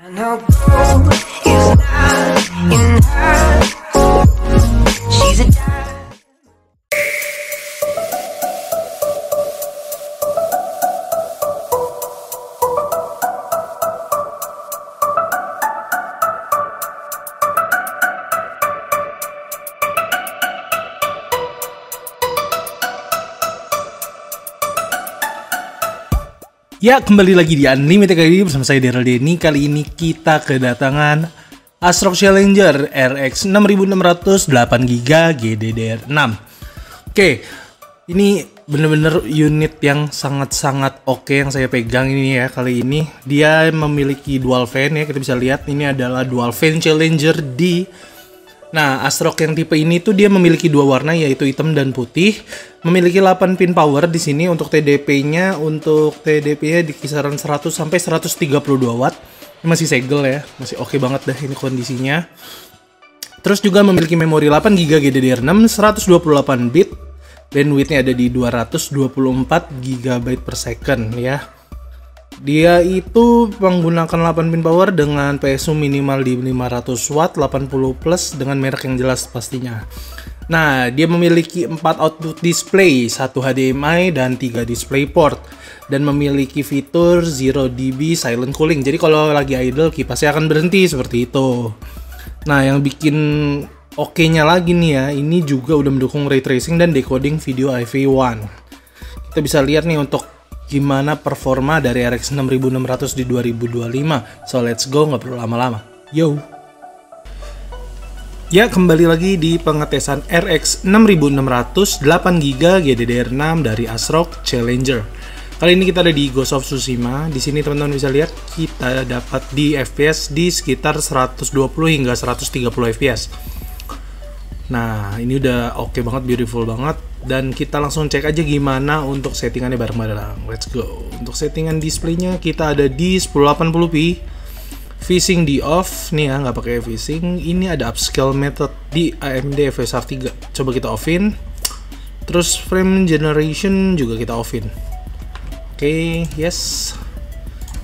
I know gold is not in her. She's a Ya, kembali lagi di Unlimited kali bersama saya Daryl Denny. Kali ini kita kedatangan ASRock Challenger RX 6600 8GB GDDR6. Oke, ini bener-bener unit yang sangat-sangat oke yang saya pegang ini ya. Kali ini dia memiliki dual fan ya, kita bisa lihat ini adalah dual fan Challenger D. Nah, ASRock yang tipe ini tuh dia memiliki dua warna yaitu hitam dan putih. Memiliki 8 pin power di sini untuk TDP-nya di kisaran 100 sampai 132 watt. Ini masih segel ya, masih oke banget dah ini kondisinya. Terus juga memiliki memori 8GB GDDR6 128 bit. Bandwidth-nya ada di 224 GB per second ya. Dia itu menggunakan 8 pin power dengan PSU minimal di 500 watt 80 plus dengan merek yang jelas pastinya. Nah, dia memiliki 4 output display, 1 HDMI dan 3 display port, dan memiliki fitur 0 dB silent cooling. Jadi kalau lagi idle kipasnya akan berhenti seperti itu. Nah, yang bikin oke-nya lagi nih ya, ini juga udah mendukung ray tracing dan decoding video AV1. Kita bisa lihat nih untuk gimana performa dari RX 6600 di 2025. So let's go, nggak perlu lama-lama. Yo. Ya, kembali lagi di pengetesan RX 6600 8GB GDDR6 dari ASRock Challenger. Kali ini kita ada di Ghost of Tsushima. Di sini teman-teman bisa lihat kita dapat di FPS di sekitar 120 hingga 130 FPS. Nah, ini udah oke banget, beautiful banget. Dan kita langsung cek aja gimana untuk settingannya bareng-bareng. Let's go. Untuk settingan displaynya kita ada di 1080p. VSync di off nih ya, nggak pakai VSync. Ini ada upscale method di AMD FSR 3. Coba kita offin. Terus frame generation juga kita offin. Oke, yes.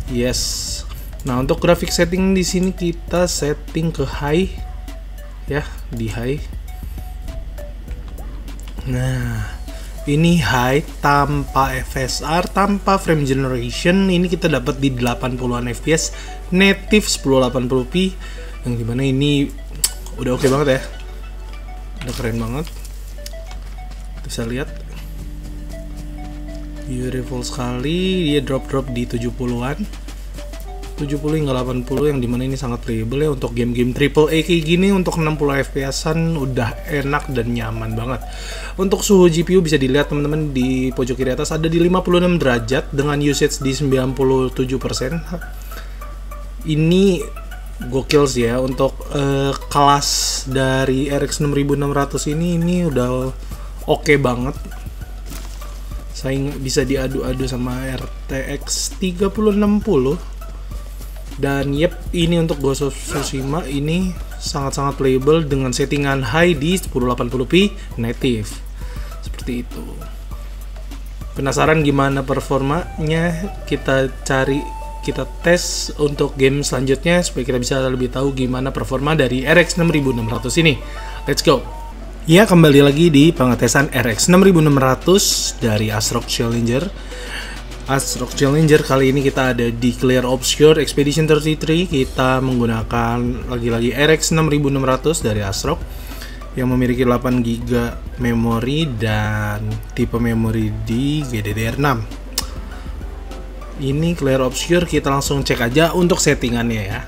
Yes. Nah, untuk graphic setting di sini kita setting ke high. Ya, di high. Nah, ini high tanpa FSR, tanpa frame generation. Ini kita dapat di 80-an FPS, native 1080p, yang dimana ini udah oke banget ya, udah keren banget. Bisa lihat, beautiful sekali. Dia drop di 70-an, 70 hingga 80, yang dimana ini sangat playable ya untuk game-game AAA kayak gini. Untuk 60 fps-an udah enak dan nyaman banget. Untuk suhu GPU bisa dilihat teman-teman di pojok kiri atas ada di 56 derajat dengan usage di 97%. Ini gokil sih ya untuk kelas dari RX 6600 ini udah oke banget. Saya bisa diadu-adu sama RTX 3060. Dan yep, ini untuk Ghost of Tsushima ini sangat-sangat playable dengan settingan high di 1080p native. Seperti itu. Penasaran gimana performanya? Kita tes untuk game selanjutnya supaya kita bisa lebih tahu gimana performa dari RX 6600 ini. Let's go. Ya, kembali lagi di pengetesan RX 6600 dari ASRock Challenger. ASRock Challenger kali ini kita ada di Clear Obscure Expedition 33. Kita menggunakan lagi-lagi RX 6600 dari ASRock yang memiliki 8GB memori dan tipe memori di GDDR6. Ini Clear Obscure, kita langsung cek aja untuk settingannya ya.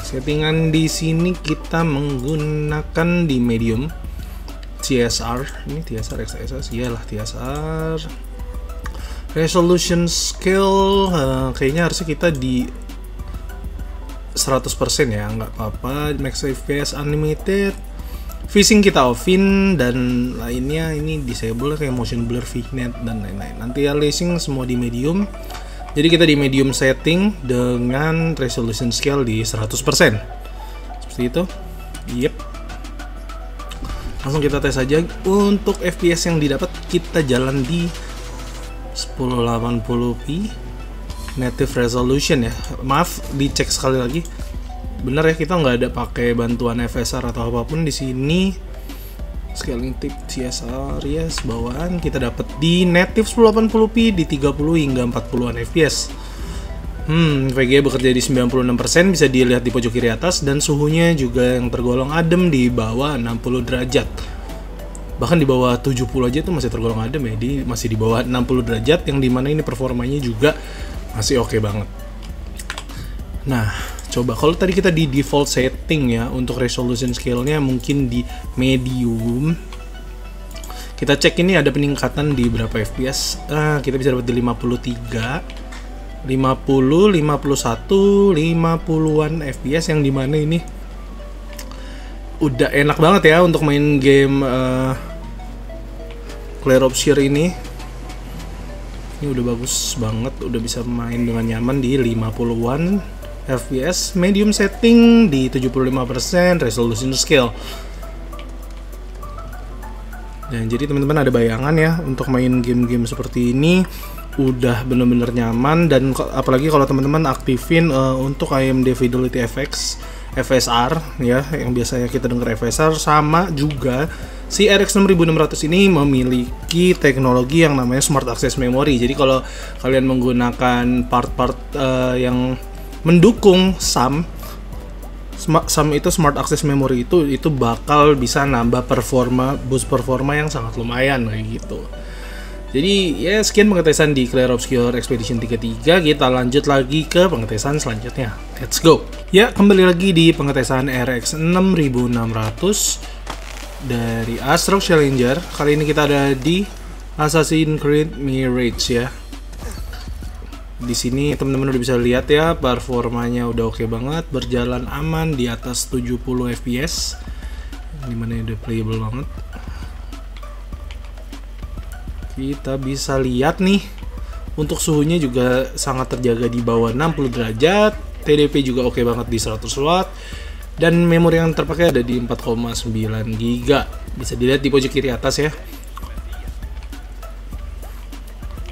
Settingan di sini kita menggunakan di medium TSR. Ini TSR XSS, iyalah TSR. Resolution scale kayaknya harusnya kita di 100% ya, nggak apa-apa. Max FPS unlimited. VSync kita offin, dan lainnya ini disable kayak motion blur, vignette dan lain-lain. Nanti aliasing semua di medium. Jadi kita di medium setting dengan resolution scale di 100%. Seperti itu. Yep. Langsung kita tes aja. Untuk FPS yang didapat kita jalan di 1080p native resolution ya. Maaf, dicek sekali lagi. Bener ya, kita nggak ada pakai bantuan FSR atau apapun di sini. Scaling tip CSR yes, bawaan kita dapat di native 1080p di 30 hingga 40-an fps. VGA bekerja di 96%, bisa dilihat di pojok kiri atas, dan suhunya juga yang tergolong adem di bawah 60 derajat. Bahkan di bawah 70 aja tuh masih tergolong adem ya, di masih di bawah 60 derajat, yang dimana ini performanya juga masih oke banget. Nah, coba kalau tadi kita di default setting ya, untuk resolution scale-nya mungkin di medium. Kita cek ini ada peningkatan di berapa fps. Kita bisa dapat di 53, 50, 51, 50-an fps, yang dimana ini udah enak banget ya untuk main game Clair Obscur ini. Ini udah bagus banget, udah bisa main dengan nyaman di 50-an fps, medium setting di 75% resolution scale. Dan jadi teman-teman ada bayangan ya untuk main game-game seperti ini udah bener-bener nyaman. Dan apalagi kalau teman-teman aktifin untuk AMD Fidelity FX FSR ya, yang biasanya kita dengar FSR, sama juga si RX 6600 ini memiliki teknologi yang namanya Smart Access Memory. Jadi kalau kalian menggunakan part-part yang mendukung SAM itu Smart Access Memory itu bakal bisa nambah boost performa yang sangat lumayan kayak gitu. Jadi ya sekian pengetesan di Clair Obscur Expedition 33. Kita lanjut lagi ke pengetesan selanjutnya. Let's go. Ya, kembali lagi di pengetesan RX 6600 dari ASRock Challenger. Kali ini kita ada di Assassin's Creed Mirage ya. Di sini teman-teman udah bisa lihat ya, performanya udah oke banget, berjalan aman di atas 70 fps. Dimana udah playable banget. Kita bisa lihat nih, untuk suhunya juga sangat terjaga di bawah 60 derajat, TDP juga oke banget di 100 watt, dan memori yang terpakai ada di 4,9 GB. Bisa dilihat di pojok kiri atas ya.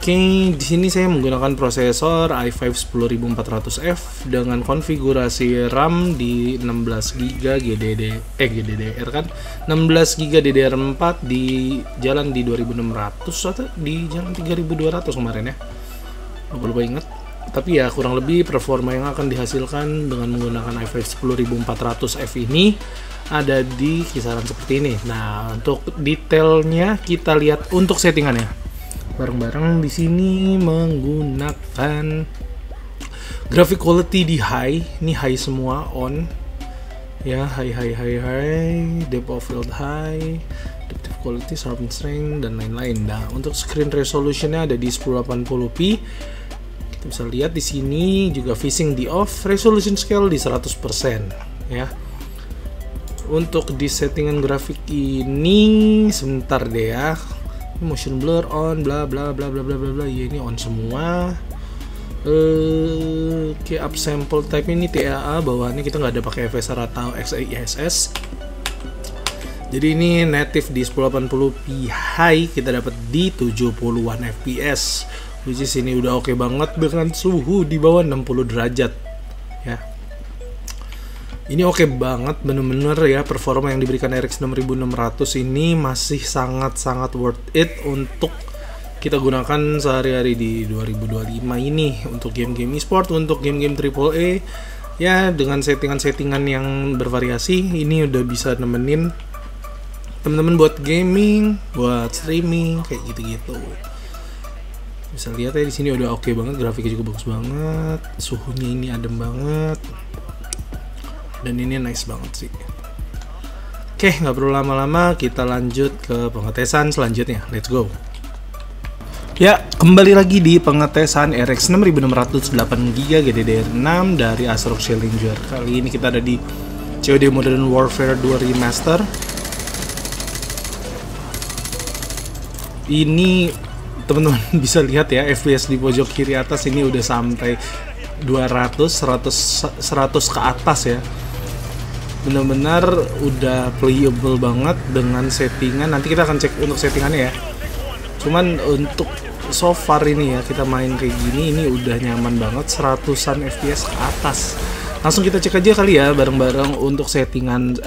Oke, di sini saya menggunakan prosesor i5 10400F dengan konfigurasi RAM di 16 GB GDDR kan, 16 GB DDR4 di jalan di 2600 atau di jalan 3200 kemarin ya. Lupa ingat. Tapi ya kurang lebih performa yang akan dihasilkan dengan menggunakan i5 10400F ini ada di kisaran seperti ini. Nah, untuk detailnya kita lihat untuk settingannya. Bareng-bareng di sini menggunakan graphic quality di high, ini high semua on ya, high, depth of field high, depth quality, sharpness strength dan lain-lain. Nah, untuk screen resolutionnya ada di 1080p. Kita bisa lihat di sini juga VSync di off, resolution scale di 100% ya. Untuk di settingan grafik ini sebentar deh ya. Motion blur on, bla bla bla bla bla bla bla. Ya, ini on semua. Kayak upsample type ini TAA, bawahannya kita nggak ada pakai FSR atau XeSS. Jadi ini native di 1080p high, kita dapat di 70-an fps. Which is ini udah oke banget dengan suhu di bawah 60 derajat ya. Ini oke banget, bener-bener ya, performa yang diberikan RX 6600 ini masih sangat-sangat worth it untuk kita gunakan sehari-hari di 2025 ini untuk game-game e-sport, untuk game-game AAA ya, dengan settingan-settingan yang bervariasi. Ini udah bisa nemenin temen-temen buat gaming, buat streaming kayak gitu-gitu. Bisa lihat ya di sini udah oke banget, grafiknya juga bagus banget, suhunya ini adem banget. Dan ini nice banget sih. Oke, nggak perlu lama-lama, kita lanjut ke pengetesan selanjutnya. Let's go. Ya, kembali lagi di pengetesan RX 6600 8GB GDDR6 dari ASRock Challenger. Kali ini kita ada di COD Modern Warfare 2 Remaster. Ini teman-teman bisa lihat ya, FPS di pojok kiri atas ini udah sampai 200, 100 ke atas ya. Benar-benar udah playable banget dengan settingan. Nanti kita akan cek untuk settingannya ya. Cuman untuk so far ini ya kita main kayak gini, ini udah nyaman banget, 100-an FPS ke atas. Langsung kita cek aja kali ya bareng-bareng untuk settingan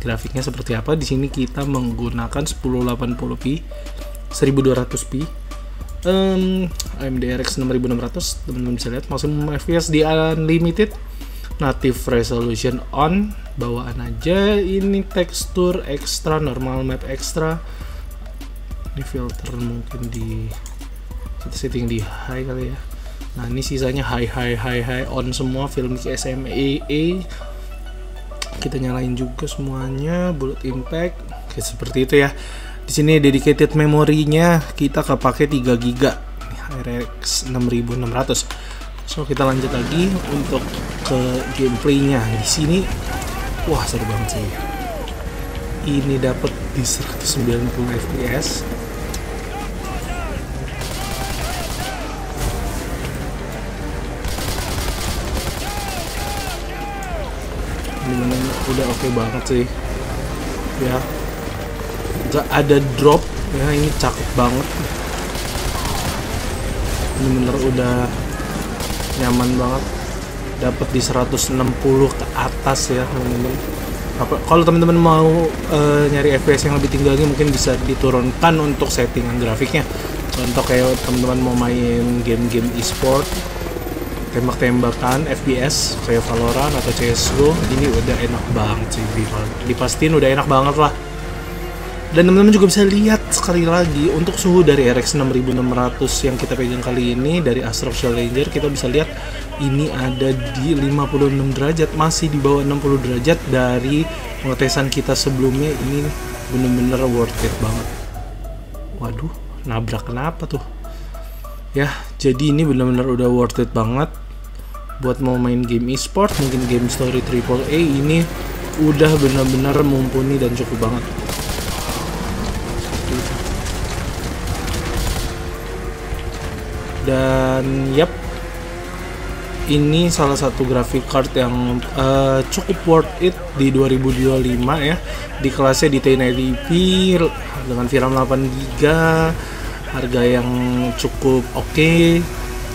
grafiknya seperti apa. Di sini kita menggunakan 1080p 1200p AMD RX 6600, teman-teman bisa lihat maksimum FPS di unlimited, native resolution on, bawaan aja. Ini tekstur ekstra, normal map ekstra. Ini filter mungkin kita setting di high kali ya. Nah ini sisanya high on semua, film SMAA kita nyalain juga semuanya, bullet impact kayak seperti itu ya. Di sini dedicated memorinya kita kepake 3 GB RX 6600. So kita lanjut lagi untuk ke gameplaynya. Di sini wah seru banget sih. Ini dapat di 190 fps. Ini udah oke banget sih. Ya. Gak ada drop ya, ini cakep banget. Ini bener udah nyaman banget, dapat di 160 ke atas ya teman-teman. Kalau teman-teman mau nyari FPS yang lebih tinggi lagi, mungkin bisa diturunkan untuk settingan grafiknya. Contoh kayak teman-teman mau main game-game e-sport, tembak-tembakan FPS kayak Valorant atau CSGO, ini udah enak banget sih, dipastiin udah enak banget lah. Dan teman-teman juga bisa lihat sekali lagi untuk suhu dari RX 6600 yang kita pegang kali ini dari Astrox Challenger, kita bisa lihat ini ada di 56 derajat, masih di bawah 60 derajat dari pengetesan kita sebelumnya. Ini bener-bener worth it banget. Waduh, nabrak kenapa tuh? Ya, jadi ini bener-bener udah worth it banget buat mau main game e-sport, mungkin game story AAA, ini udah bener-bener mumpuni dan cukup banget. Dan yap, ini salah satu graphic card yang cukup worth it di 2025 ya, di kelasnya di 1080p dengan VRAM 8GB, harga yang cukup oke,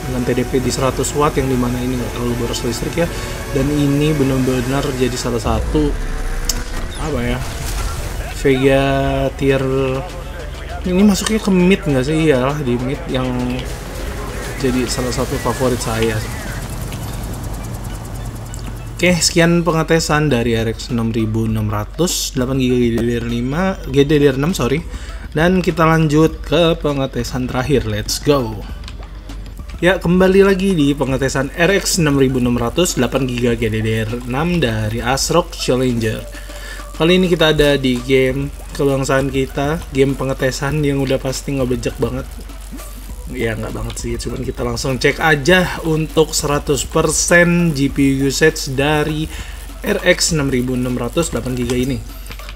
dengan TDP di 100 watt yang dimana ini nggak terlalu boros listrik ya. Dan ini benar-benar jadi salah satu apa ya, Vega tier ini masuknya ke mid nggak sih? Iyalah di mid, yang jadi salah satu favorit saya. Oke, sekian pengetesan dari RX 6600 8GB GDDR6 sorry. Dan kita lanjut ke pengetesan terakhir. Let's go. Ya, kembali lagi di pengetesan RX 6600 8GB GDDR6 dari Astrox Challenger. Kali ini kita ada di game kebangsaan kita, game pengetesan yang udah pasti ngebejek banget. Ya nggak banget sih, cuman kita langsung cek aja untuk 100% GPU usage dari RX 6600 8GB ini.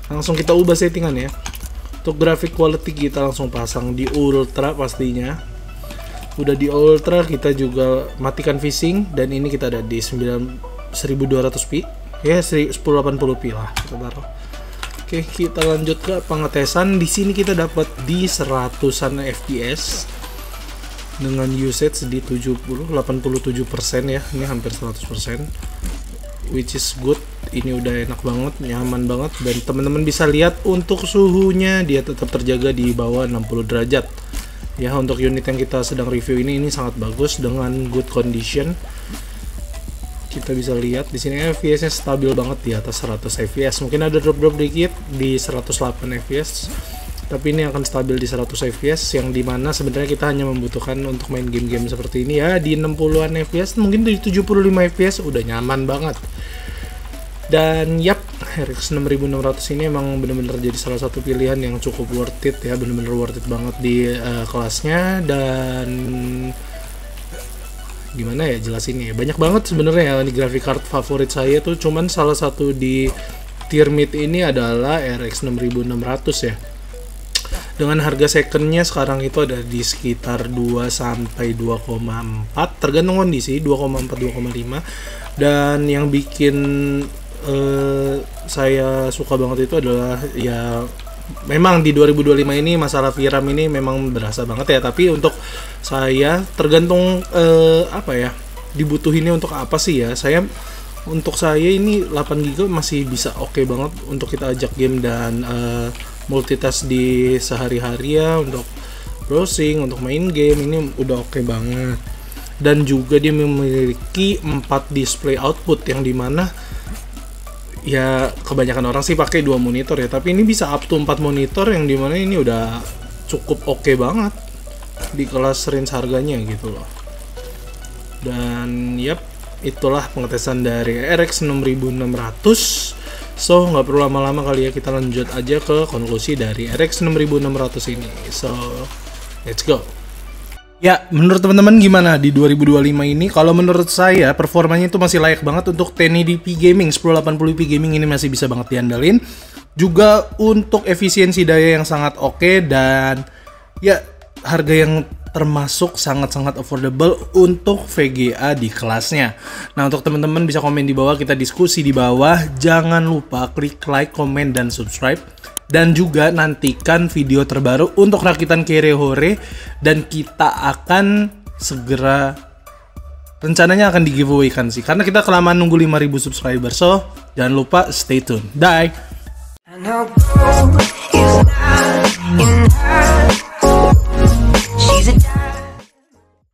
Langsung kita ubah settingan ya. Untuk graphic quality kita langsung pasang di ultra pastinya. Udah di ultra, kita juga matikan VSync, dan ini kita ada di 1200p ya, 1080p lah kita taruh. Oke, kita lanjut ke pengetesan. Di sini kita dapat di 100-an fps dengan usage di 87% ya, ini hampir 100%, which is good. Ini udah enak banget, nyaman banget, dan teman-teman bisa lihat untuk suhunya dia tetap terjaga di bawah 60 derajat ya. Untuk unit yang kita sedang review ini sangat bagus dengan good condition. Kita bisa lihat di sini FPS-nya stabil banget di atas 100 fps. Mungkin ada drop-drop dikit di 108 fps, tapi ini akan stabil di 100 fps, yang dimana sebenarnya kita hanya membutuhkan untuk main game-game seperti ini ya di 60-an fps, mungkin di 75 fps udah nyaman banget. Dan yap, RX 6600 ini emang bener-bener jadi salah satu pilihan yang cukup worth it ya, bener-bener worth it banget di kelasnya. Dan gimana ya jelasinnya ya, banyak banget sebenarnya ya. Di graphic card favorit saya tuh, cuman salah satu di tier mid ini adalah RX 6600 ya. Dengan harga secondnya sekarang itu ada di sekitar 2 sampai 2,4 tergantung kondisi, 2,4 2,5. Dan yang bikin saya suka banget itu adalah ya memang di 2025 ini masalah VRAM ini memang berasa banget ya, tapi untuk saya tergantung apa ya, dibutuhinnya untuk apa sih ya. Untuk saya ini 8 GB masih bisa oke banget untuk kita ajak game dan multitask di sehari-hari ya, untuk browsing, untuk main game ini udah oke banget. Dan juga dia memiliki 4 display output yang dimana ya kebanyakan orang sih pakai 2 monitor ya, tapi ini bisa up to 4 monitor yang dimana ini udah cukup oke banget di kelas range harganya gitu loh. Dan yap, itulah pengetesan dari RX 6600. So nggak perlu lama-lama kali ya, kita lanjut aja ke konklusi dari RX 6600 ini. So let's go. Ya, menurut teman-teman gimana di 2025 ini? Kalau menurut saya, performanya itu masih layak banget untuk 1080p gaming. 1080p gaming ini masih bisa banget diandalin. Juga untuk efisiensi daya yang sangat oke, dan ya harga yang termasuk sangat-sangat affordable untuk VGA di kelasnya. Nah, untuk teman-teman bisa komen di bawah, kita diskusi di bawah. Jangan lupa klik like, komen, dan subscribe. Dan juga nantikan video terbaru untuk rakitan Kerehore, dan kita akan segera, rencananya akan di giveaway kan sih, karena kita kelamaan nunggu 5.000 subscriber. So jangan lupa stay tune. Bye.